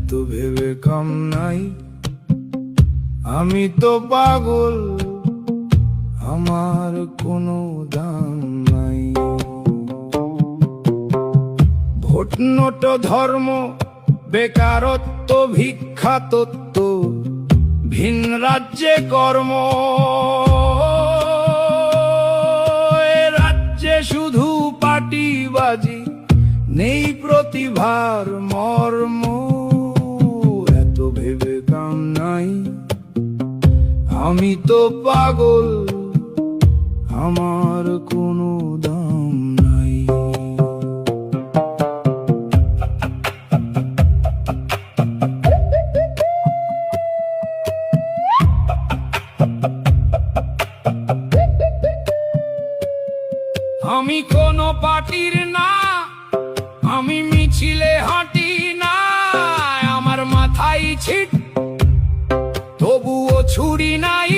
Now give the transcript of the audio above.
এত ভেবে কাম নাই, আমি তো পাগল, আমার কোনো দাম নাই। ভোট নোট ধর্ম বেকারত্ব ভিক্ষা তত্ত্ব ভিন রাজ্যে কর্ম, এ রাজ্যে শুধু পাটিবাজি, নেই প্রতিভার মর্ম। এত ভেবে কাম নাই, আমি তো পাগল, আমার কোনো দাম নাই। আমি কোনো পার্টির না, আমি মিছিলে হাঁটি না, আমার মাথায় ছিট তবুও ছুরি নাই।